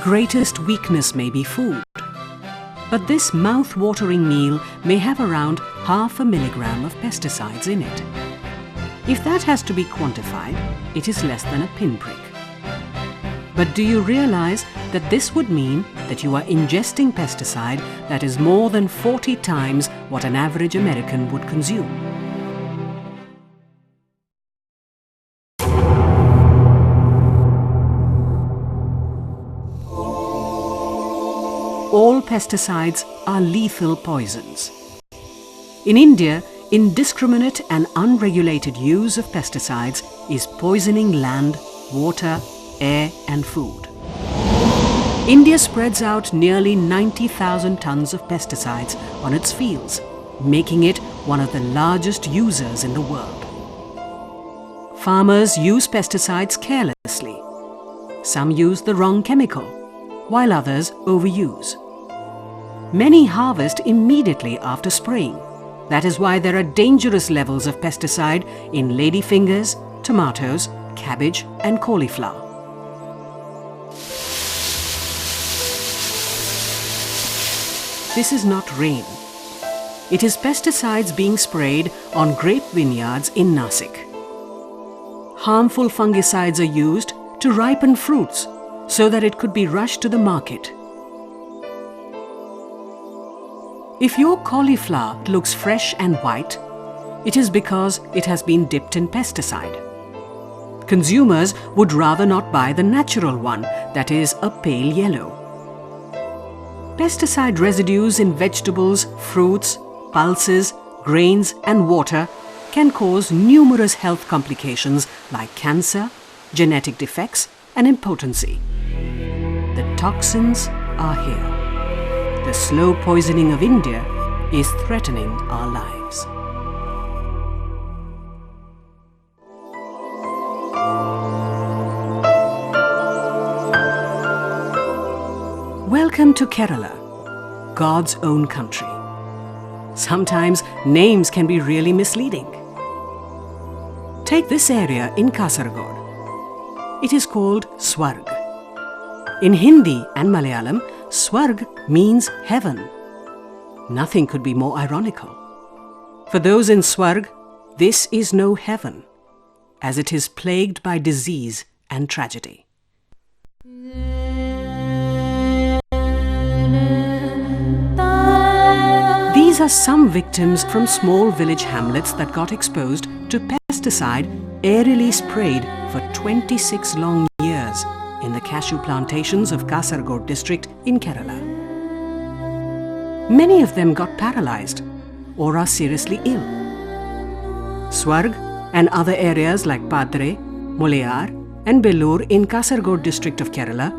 greatest weakness may be food. But this mouth-watering meal may have around 0.5 milligram of pesticides in it. If that has to be quantified, it is less than a pinprick. But do you realize that this would mean that you are ingesting pesticide that is more than 40 times what an average American would consume? All pesticides are lethal poisons. In India, indiscriminate and unregulated use of pesticides is poisoning land, water, air and food. India spreads out nearly 90,000 tons of pesticides on its fields, making it one of the largest users in the world. Farmers use pesticides carelessly. Some use the wrong chemical, while others overuse. Many harvest immediately after spraying. That is why there are dangerous levels of pesticide in ladyfingers, tomatoes, cabbage and cauliflower. This is not rain. It is pesticides being sprayed on grape vineyards in Nasik. Harmful fungicides are used to ripen fruits so that it could be rushed to the market. If your cauliflower looks fresh and white, it is because it has been dipped in pesticide. Consumers would rather not buy the natural one, that is a pale yellow. Pesticide residues in vegetables, fruits, pulses, grains and water can cause numerous health complications like cancer, genetic defects and impotency. The toxins are here. The slow poisoning of India is threatening our lives. Welcome to Kerala, God's own country. Sometimes names can be really misleading. Take this area in Kasaragod. It is called Swarg. In Hindi and Malayalam, Swarg means heaven. Nothing could be more ironical. For those in Swarg, this is no heaven, as it is plagued by disease and tragedy. These are some victims from small village hamlets that got exposed to pesticide aerially sprayed for 26 long years in the cashew plantations of Kasaragod district in Kerala. Many of them got paralyzed or are seriously ill. Swarg and other areas like Padre, Mulayar and Bellur in Kasaragod district of Kerala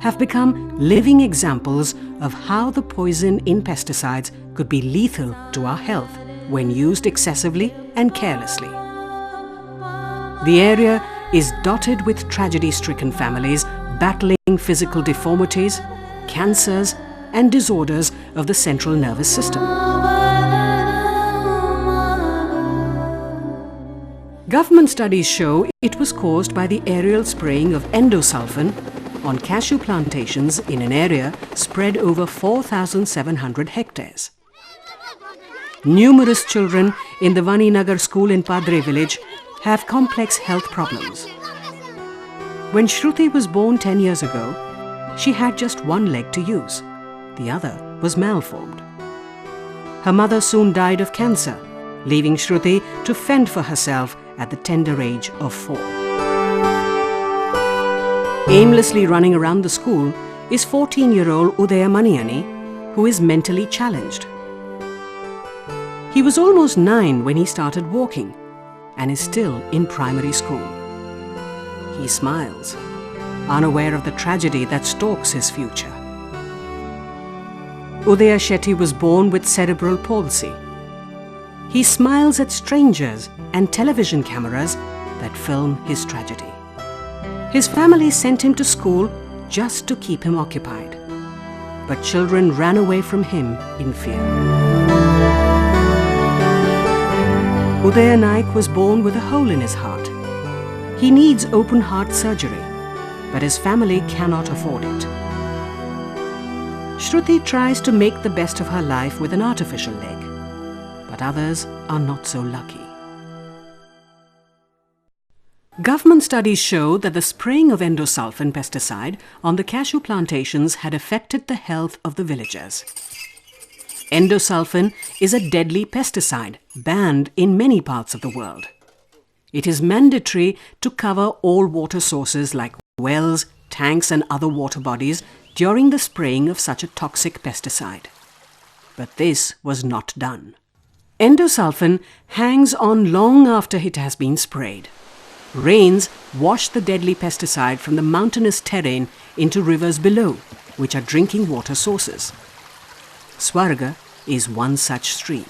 have become living examples of how the poison in pesticides could be lethal to our health when used excessively and carelessly. The area is dotted with tragedy-stricken families battling physical deformities, cancers and disorders of the central nervous system. Government studies show it was caused by the aerial spraying of endosulfan on cashew plantations in an area spread over 4,700 hectares. Numerous children in the Vaninagar school in Padre village have complex health problems. When Shruti was born 10 years ago, she had just one leg to use. The other was malformed. Her mother soon died of cancer, leaving Shruti to fend for herself at the tender age of 4. Aimlessly running around the school is 14-year-old Udaya Maniyani, who is mentally challenged. He was almost 9 when he started walking and is still in primary school. He smiles, unaware of the tragedy that stalks his future. Udaya Shetty was born with cerebral palsy. He smiles at strangers and television cameras that film his tragedy. His family sent him to school just to keep him occupied. But children ran away from him in fear. Udaya Naik was born with a hole in his heart. He needs open heart surgery, but his family cannot afford it. Shruti tries to make the best of her life with an artificial leg, but others are not so lucky. Government studies show that the spraying of endosulfan pesticide on the cashew plantations had affected the health of the villagers. Endosulfan is a deadly pesticide banned in many parts of the world. It is mandatory to cover all water sources like wells, tanks and other water bodies during the spraying of such a toxic pesticide. But this was not done. Endosulfan hangs on long after it has been sprayed. Rains wash the deadly pesticide from the mountainous terrain into rivers below, which are drinking water sources. Swarga is one such stream.